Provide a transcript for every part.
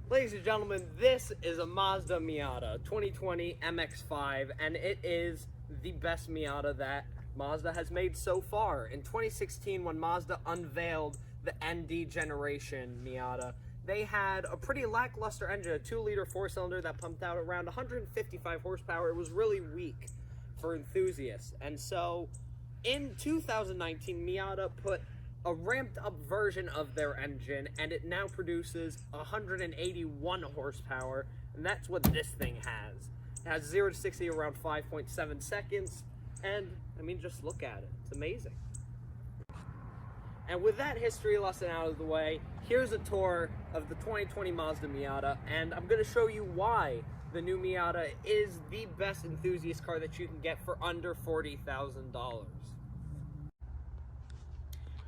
Ladies and gentlemen, this is a Mazda Miata 2020 MX-5, and it is the best Miata that Mazda has made so far. In 2016, when Mazda unveiled the ND generation Miata, they had a pretty lackluster engine, a 2-liter 4-cylinder that pumped out around 155 horsepower. It was really weak for enthusiasts. And so in 2019, Miata put a ramped up version of their engine, and it now produces 181 horsepower, and that's what this thing has. It has 0 to 60 around 5.7 seconds, and I mean, just look at it. It's amazing. And with that history lesson out of the way, here's a tour of the 2020 Mazda Miata, and I'm going to show you why the new Miata is the best enthusiast car that you can get for under $40,000.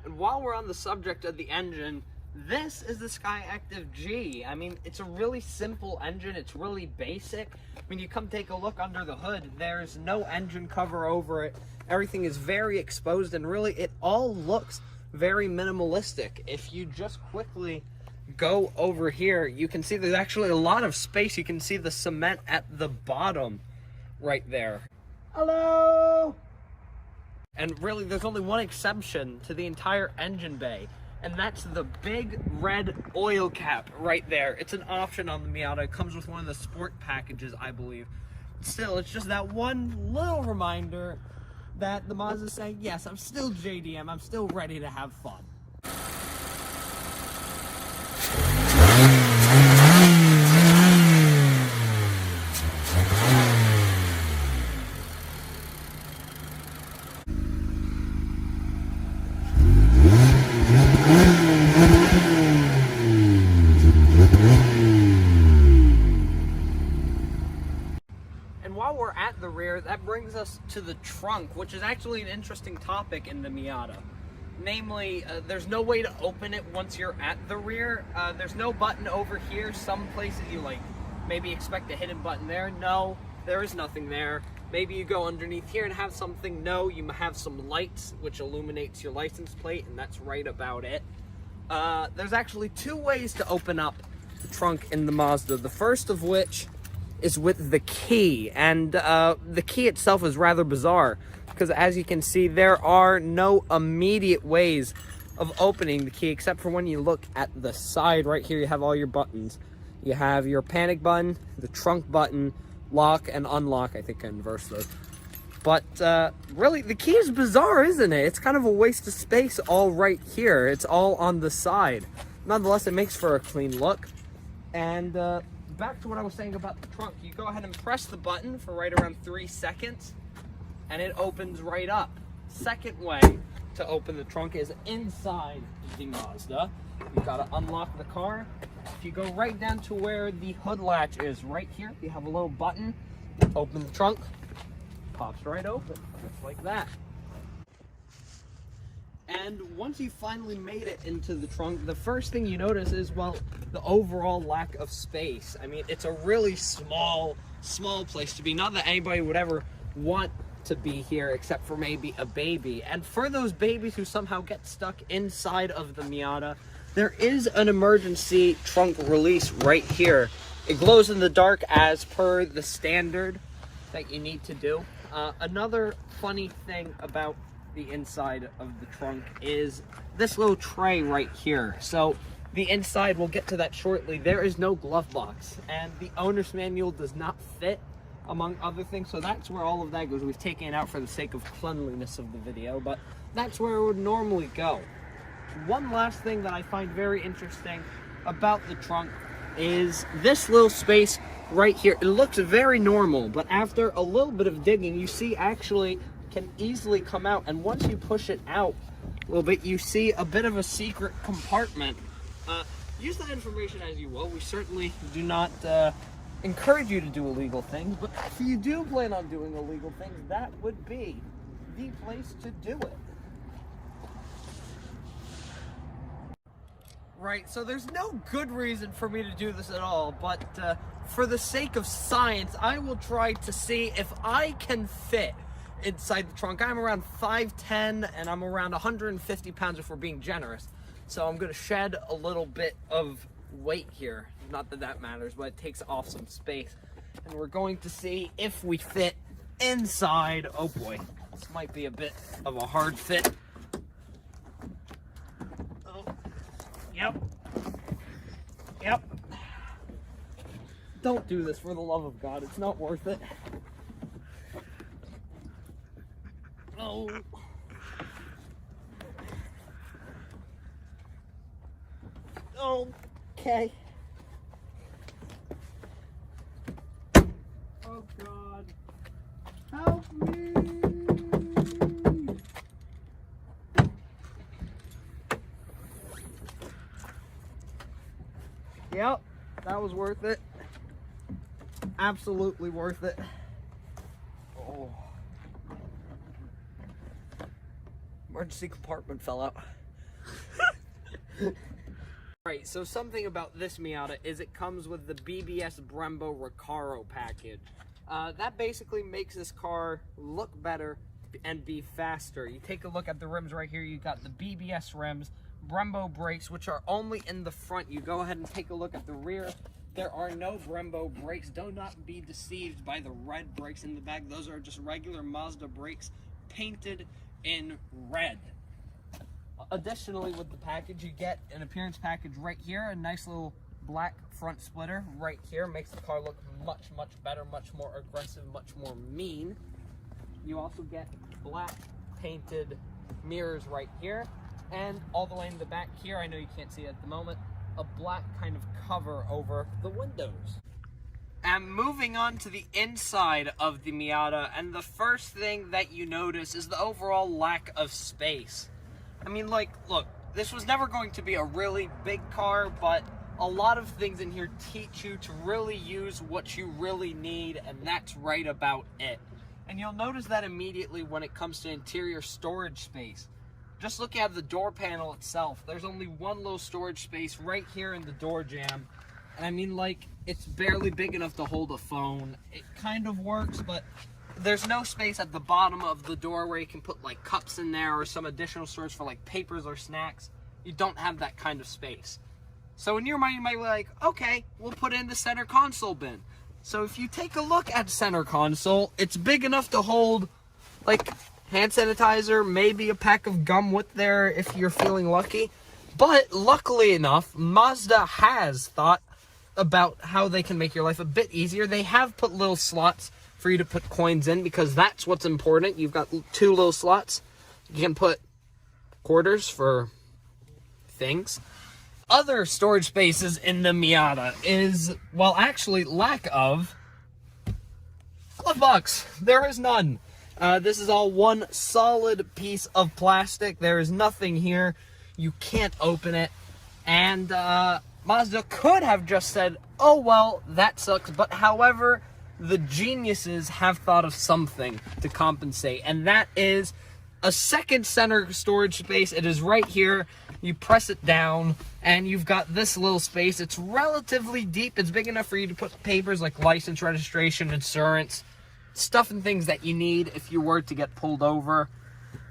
And while we're on the subject of the engine, this is the Skyactiv G. I mean, it's a really simple engine. It's really basic. When you come take a look under the hood, there's no engine cover over it. Everything is very exposed, and really it all looks very minimalistic. If you just quickly go over here, you can see there's actually a lot of space. You can see the cement at the bottom right there. Hello! And really, there's only one exception to the entire engine bay, and that's the big red oil cap right there. It's an option on the Miata. It comes with one of the sport packages, I believe. Still, it's just that one little reminder that the Mazda's saying, yes, I'm still JDM, I'm still ready to have fun. And while we're at the rear, that brings us to the trunk, which is actually an interesting topic in the Miata. Namely, there's no way to open it once you're at the rear. There's no button over here. Some places you maybe expect a hidden button there. No, there is nothing there. Maybe you go underneath here and have something. No, you have some lights which illuminates your license plate, and that's right about it. There's actually 2 ways to open up the trunk in the Mazda. The first of which is with the key, and the key itself is rather bizarre because, as you can see, there are no immediate ways of opening the key except for when you look at the side right here. You have all your buttons. You have your panic button, the trunk button, lock and unlock. I think I inversed those. But really, the key is bizarre, isn't it? It's kind of a waste of space all right here. It's all on the side. Nonetheless, it makes for a clean look. And back to what I was saying about the trunk. You go ahead and press the button for right around 3 seconds, and it opens right up. Second way to open the trunk is inside the Mazda. You've got to unlock the car. If you go right down to where the hood latch is, right here, you have a little button. Open the trunk, pops right open, just like that. And once you finally made it into the trunk, the first thing you notice is, well, the overall lack of space. I mean, it's a really small place to be. Not that anybody would ever want to be here except for maybe a baby. And for those babies who somehow get stuck inside of the Miata, there is an emergency trunk release right here. It glows in the dark as per the standard that you need to do. Another funny thing about the inside of the trunk is this little tray right here. So the inside, we'll get to that shortly, there is no glove box, and the owner's manual does not fit, among other things. So that's where all of that goes. We've taken it out for the sake of cleanliness of the video, but that's where it would normally go. One last thing that I find very interesting about the trunk is this little space right here. It looks very normal, but after a little bit of digging, you see actually can easily come out, and once you push it out a little bit, you see a bit of a secret compartment. Use that information as you will. We certainly do not encourage you to do illegal things, but if you do plan on doing illegal things, that would be the place to do it. Right, so there's no good reason for me to do this at all, but for the sake of science, I will try to see if I can fit inside the trunk. I'm around 5'10", and I'm around 150 pounds if we're being generous. So I'm going to shed a little bit of weight here. Not that that matters, but it takes off some space. And we're going to see if we fit inside. Oh boy, this might be a bit of a hard fit. Oh, yep. Yep. Don't do this for the love of God. It's not worth it. Oh. Okay. Oh God. Help me. Yep, that was worth it. Absolutely worth it. Oh. Emergency compartment fell out. Right, so something about this Miata is it comes with the BBS Brembo Recaro package. That basically makes this car look better and be faster. You take a look at the rims right here. You got the BBS rims, Brembo brakes, which are only in the front. You go ahead and take a look at the rear. There are no Brembo brakes. Do not be deceived by the red brakes in the back. Those are just regular Mazda brakes painted in red. Additionally, with the package, you get an appearance package right here, a nice little black front splitter right here. Makes the car look much, much better, much more aggressive, much more mean. You also get black painted mirrors right here, and all the way in the back here, I know you can't see it at the moment, a black kind of cover over the windows. And moving on to the inside of the Miata, and the first thing that you notice is the overall lack of space. I mean, like, look, this was never going to be a really big car, but a lot of things in here teach you to really use what you really need, and that's right about it. And you'll notice that immediately when it comes to interior storage space. Just look at the door panel itself. There's only one little storage space right here in the door jamb. And I mean, like, it's barely big enough to hold a phone. It kind of works, but there's no space at the bottom of the door where you can put like cups in there or some additional storage for like papers or snacks. You don't have that kind of space. So in your mind, you might be like, okay, we'll put in the center console bin. So if you take a look at center console, it's big enough to hold like hand sanitizer, maybe a pack of gum with there if you're feeling lucky. But luckily enough, Mazda has thought about how they can make your life a bit easier. They have put little slots for you to put coins in, because that's what's important. You've got two little slots. You can put quarters for things. Other storage spaces in the Miata is, well, actually lack of glove box. There is none. This is all one solid piece of plastic. There is nothing here. You can't open it. And Mazda could have just said, oh, well, that sucks. But however, the geniuses have thought of something to compensate, and that is a second center storage space. It is right here. You press it down, and you've got this little space. It's relatively deep. It's big enough for you to put papers like license, registration, insurance, stuff and things that you need if you were to get pulled over.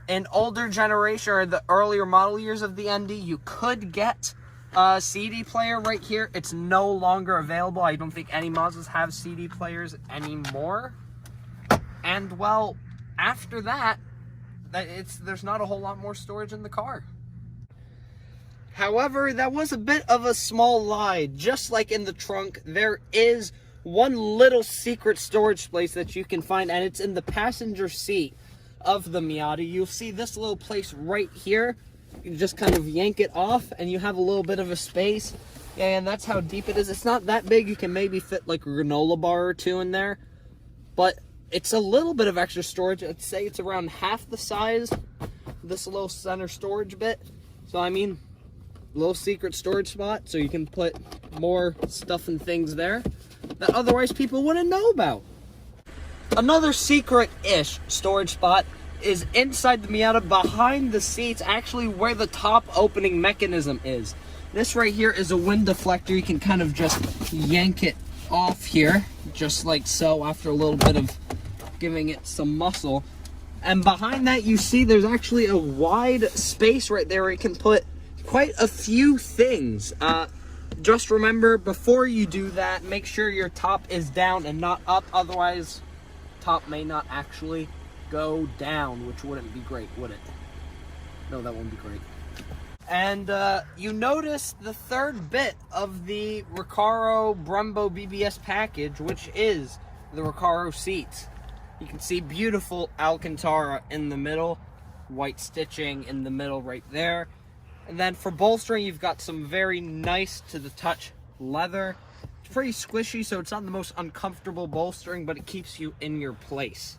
An older generation, or the earlier model years of the ND, you could get a CD player right here. It's no longer available. I don't think any Mazdas have CD players anymore. And well, after that, there's not a whole lot more storage in the car. However, that was a bit of a small lie. Just like in the trunk, there is one little secret storage space that you can find, and it's in the passenger seat of the Miata. You'll see this little place right here. You just kind of yank it off, and you have a little bit of a space. Yeah, and that's how deep it is. It's not that big. You can maybe fit like a granola bar or two in there. But it's a little bit of extra storage. I'd say it's around half the size, this little center storage bit. So, I mean, little secret storage spot, so you can put more stuff and things there that otherwise people wouldn't know about. Another secret-ish storage spot is inside the Miata, behind the seats, actually where the top opening mechanism is. This right here is a wind deflector. You can kind of just yank it off here, just like so, after a little bit of giving it some muscle. And behind that, you see there's actually a wide space right there where you can put quite a few things. just remember, before you do that, make sure your top is down and not up. Otherwise, top may not actually go down, which wouldn't be great, would it? No, that wouldn't be great. And you notice the third bit of the Recaro Brembo BBS package, which is the Recaro seats. You can see beautiful Alcantara in the middle, white stitching in the middle right there. And then for bolstering, you've got some very nice to the touch leather. It's pretty squishy, so it's not the most uncomfortable bolstering, but it keeps you in your place.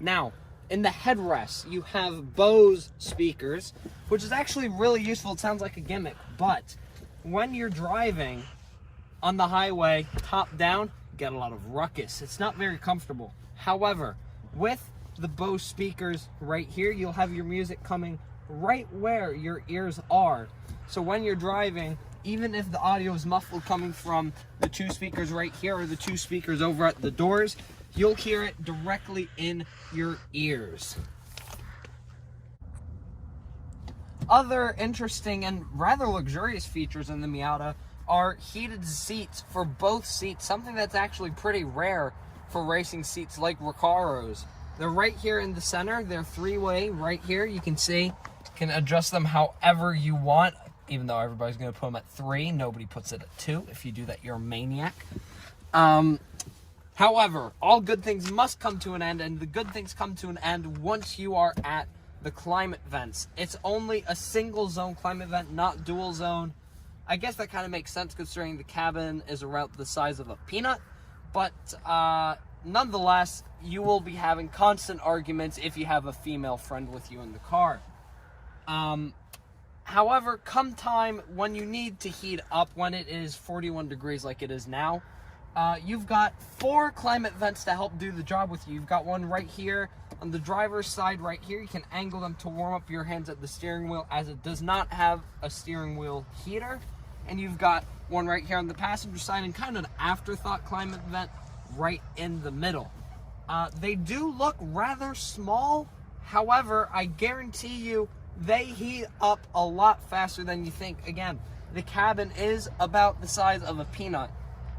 Now, in the headrest, you have Bose speakers, which is actually really useful. It sounds like a gimmick, but when you're driving on the highway, top down, you get a lot of ruckus. It's not very comfortable. However, with the Bose speakers right here, you'll have your music coming right where your ears are. So when you're driving, even if the audio is muffled coming from the two speakers right here or the two speakers over at the doors, you'll hear it directly in your ears. Other interesting and rather luxurious features in the Miata are heated seats for both seats, something that's actually pretty rare for racing seats like Recaro's. They're right here in the center. They're three-way right here. You can see, you can adjust them however you want, even though everybody's going to put them at 3. Nobody puts it at 2. If you do that, you're a maniac. However, all good things must come to an end, and the good things come to an end once you are at the climate vents. It's only a single zone climate vent, not dual zone. I guess that kind of makes sense considering the cabin is around the size of a peanut, but nonetheless, you will be having constant arguments if you have a female friend with you in the car. However, come time when you need to heat up, when it is 41 degrees like it is now, you've got 4 climate vents to help do the job with you. You've got one right here on the driver's side right here. You can angle them to warm up your hands at the steering wheel, as it does not have a steering wheel heater. And you've got one right here on the passenger side, and kind of an afterthought climate vent right in the middle. They do look rather small. However, I guarantee you they heat up a lot faster than you think. Again, the cabin is about the size of a peanut.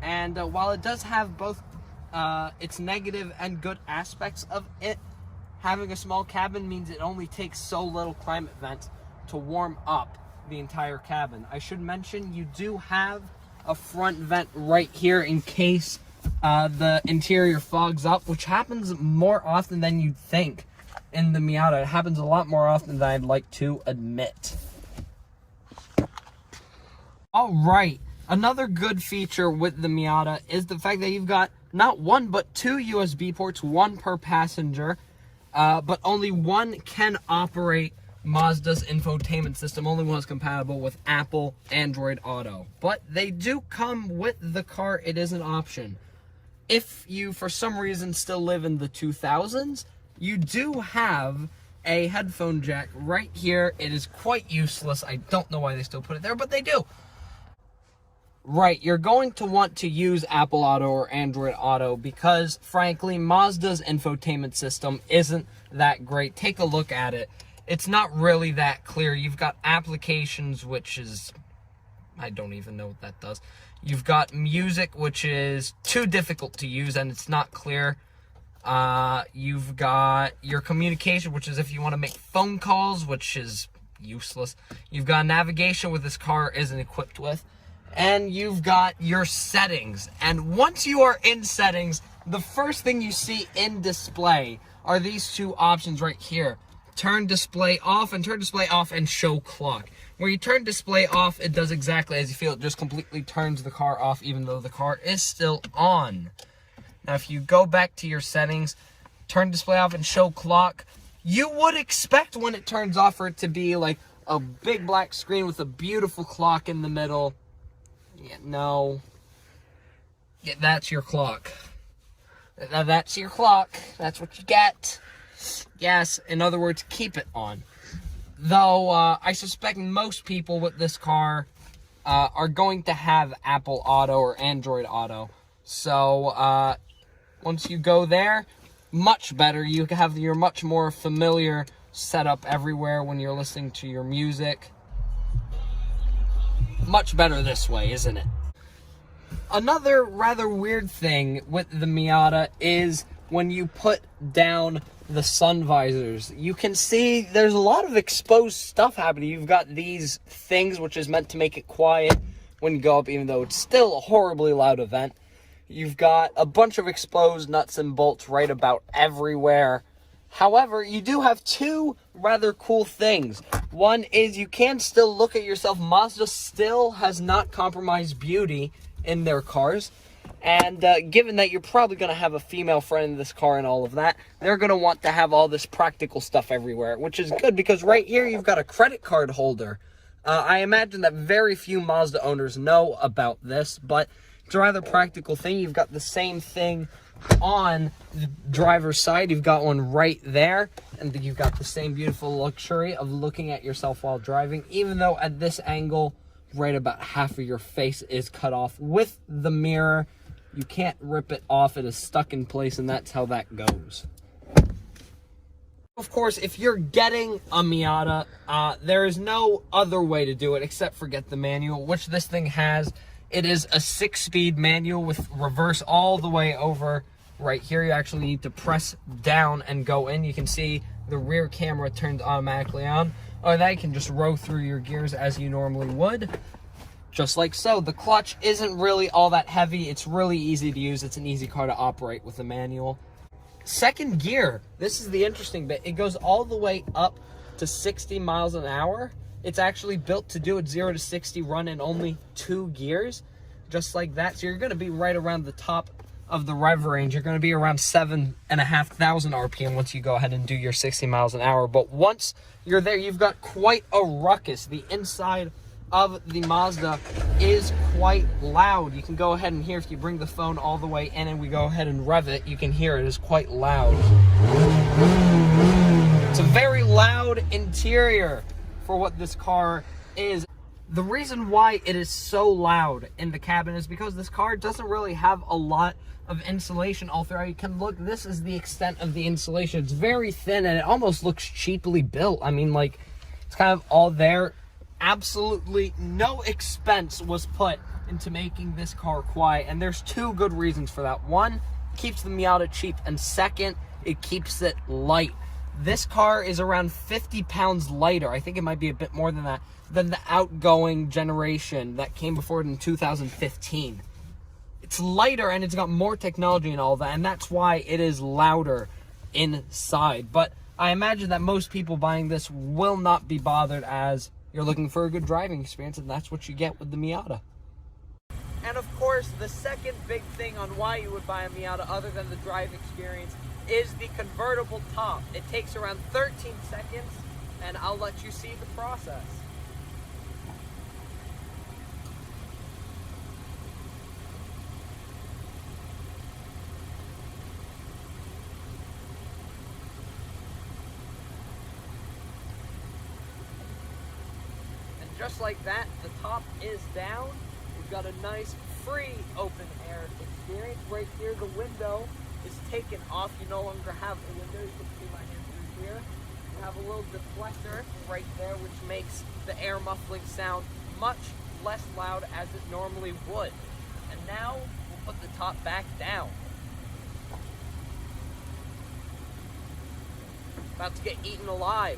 And while it does have both its negative and good aspects of it, having a small cabin means it only takes so little climate vent to warm up the entire cabin. I should mention you do have a front vent right here in case the interior fogs up, which happens more often than you'd think in the Miata. It happens a lot more often than I'd like to admit. All right. Another good feature with the Miata is the fact that you've got not one but 2 USB ports, one per passenger, but only one can operate Mazda's infotainment system. Only one is compatible with Apple Android Auto. But they do come with the car. It is an option. If you, for some reason, still live in the 2000s, you do have a headphone jack right here. It is quite useless. I don't know why they still put it there, but they do. Right, you're going to want to use Apple Auto or Android Auto because, frankly, Mazda's infotainment system isn't that great. Take a look at it. It's not really that clear. You've got applications, which is, I don't even know what that does. You've got music, which is too difficult to use, and it's not clear. You've got your communication, which is if you want to make phone calls, which is useless. You've got navigation, which this car isn't equipped with. And you've got your settings. And once you are in settings, the first thing you see in display are these 2 options right here. Turn display off and show clock. Where you turn display off, it does exactly as you feel. It just completely turns the car off even though the car is still on. Now if you go back to your settings, turn display off and show clock, you would expect when it turns off for it to be like a big black screen with a beautiful clock in the middle. Yeah, no. Yeah, that's your clock. That's your clock. That's what you get. Yes, in other words, keep it on. Though, I suspect most people with this car are going to have Apple Auto or Android Auto. So, once you go there, much better. You have your much more familiar setup everywhere when you're listening to your music. much better this way, isn't it? Another rather weird thing with the Miata is when you put down the sun visors, you can see there's a lot of exposed stuff happening. You've got these things, which is meant to make it quiet when you go up, even though it's still a horribly loud event. You've got a bunch of exposed nuts and bolts right about everywhere. However, you do have two rather cool things. One is you can still look at yourself. Mazda still has not compromised beauty in their cars. And given that you're probably going to have a female friend in this car and all of that, they're going to want to have all this practical stuff everywhere, which is good because right here you've got a credit card holder. I imagine that very few Mazda owners know about this, but it's a rather practical thing. You've got the same thing on the driver's side. You've got one right there, and you've got the same beautiful luxury of looking at yourself while driving, even though at this angle, right about half of your face is cut off with the mirror. You can't rip it off. It is stuck in place, and that's how that goes. Of course, if you're getting a Miata, there is no other way to do it except for get the manual, which this thing has. It is a 6-speed manual with reverse all the way over. Right here, you actually need to press down and go in. You can see the rear camera turned automatically on. Or that you can just row through your gears as you normally would. Just like so. The clutch isn't really all that heavy. It's really easy to use. It's an easy car to operate with a manual. Second gear. This is the interesting bit. It goes all the way up to 60 miles an hour. It's actually built to do it 0 to 60 run in only 2 gears. Just like that. So you're going to be right around the top of the rev range. You're going to be around 7,500 RPM once you go ahead and do your 60 miles an hour. But once you're there, you've got quite a ruckus. The inside of the Mazda is quite loud. You can go ahead and hear, if you bring the phone all the way in and we go ahead and rev it, you can hear it is quite loud. It's a very loud interior for what this car is. The reason why it is so loud in the cabin is because this car doesn't really have a lot of insulation all throughout. You can look, this is the extent of the insulation. It's very thin and it almost looks cheaply built. I mean, like, it's kind of all there. Absolutely no expense was put into making this car quiet, and there's 2 good reasons for that. One, it keeps the Miata cheap, and second, it keeps it light. This car is around 50 pounds lighter. I think it might be a bit more than that, than the outgoing generation that came before it in 2015. It's lighter and it's got more technology and all that, and that's why it is louder inside. But I imagine that most people buying this will not be bothered, as you're looking for a good driving experience, and that's what you get with the Miata. And of course, the second big thing on why you would buy a Miata, other than the drive experience, is the convertible top. It takes around 13 seconds, and I'll let you see the process. Just like that, the top is down. We've got a nice free open air experience. Right here, the window is taken off. You no longer have a window. You can see my hand through here. You have a little deflector right there, which makes the air muffling sound much less loud as it normally would. And now we'll put the top back down. About to get eaten alive.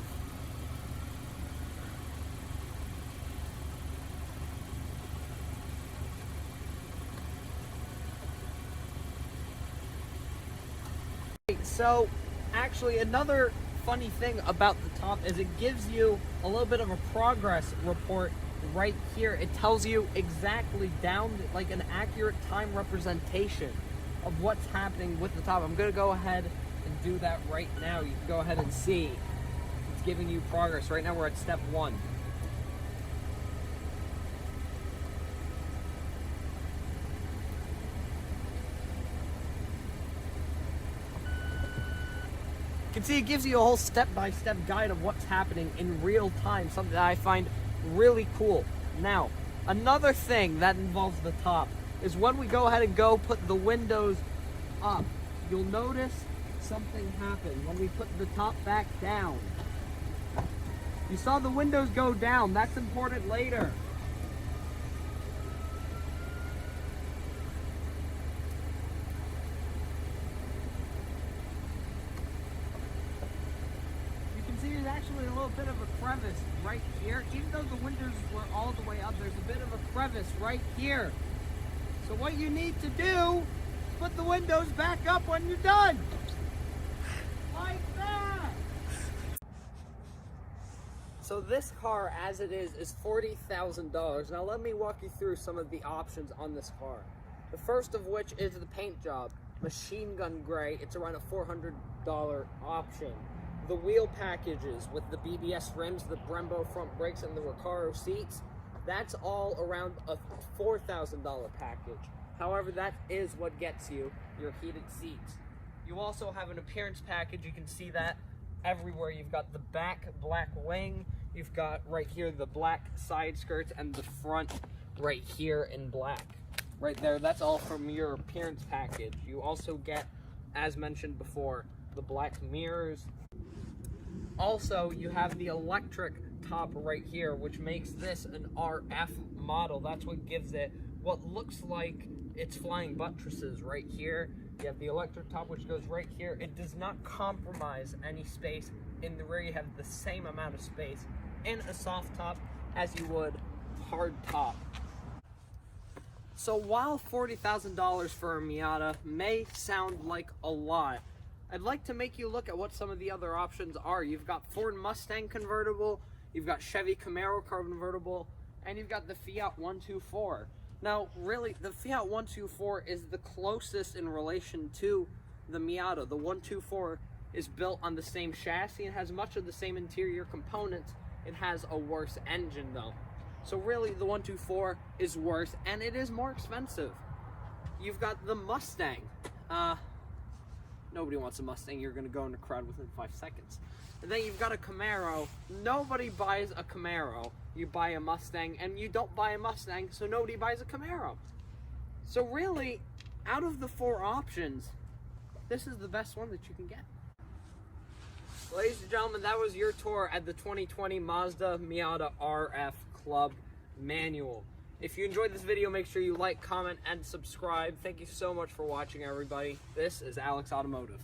So, actually, another funny thing about the top is it gives you a little bit of a progress report right here. It tells you exactly down, like an accurate time representation of what's happening with the top. I'm going to go ahead and do that right now. You can go ahead and see. It's giving you progress. Right now we're at step 1. You can see it gives you a whole step-by-step guide of what's happening in real time, something that I find really cool. Now, another thing that involves the top is when we go ahead and go put the windows up, you'll notice something happen when we put the top back down. You saw the windows go down. That's important later. actually a little bit of a crevice right here. Even though the windows were all the way up, there's a bit of a crevice right here. So what you need to do is put the windows back up when you're done. Like that. So this car, as it is $40,000. Now let me walk you through some of the options on this car. The first of which is the paint job. Machine gun gray. It's around a $400 option. The wheel packages with the BBS rims, the Brembo front brakes, and the Recaro seats, that's all around a $4,000 package. However, that is what gets you your heated seats. You also have an appearance package. You can see that everywhere. You've got the back black wing. You've got right here the black side skirts and the front right here in black. Right there, that's all from your appearance package. You also get, as mentioned before, the black mirrors. Also, you have the electric top right here, which makes this an RF model. That's what gives it what looks like it's flying buttresses right here. You have the electric top, which goes right here. It does not compromise any space in the rear. You have the same amount of space in a soft top as you would hard top. So while $40,000 for a Miata may sound like a lot, I'd like to make you look at what some of the other options are. You've got Ford Mustang convertible, you've got Chevy Camaro convertible, and you've got the Fiat 124. Now, really, the Fiat 124 is the closest in relation to the Miata. The 124 is built on the same chassis and has much of the same interior components. It has a worse engine, though. So really, the 124 is worse, and it is more expensive. You've got the Mustang. Nobody wants a Mustang. You're going to go in a crowd within 5 seconds. And then you've got a Camaro. Nobody buys a Camaro. You buy a Mustang, and you don't buy a Mustang, so nobody buys a Camaro. So really, out of the 4 options, this is the best one that you can get. Ladies and gentlemen, that was your tour at the 2020 Mazda Miata RF Club manual. If you enjoyed this video, make sure you like, comment, and subscribe. Thank you so much for watching, everybody. This is Alex Automotive.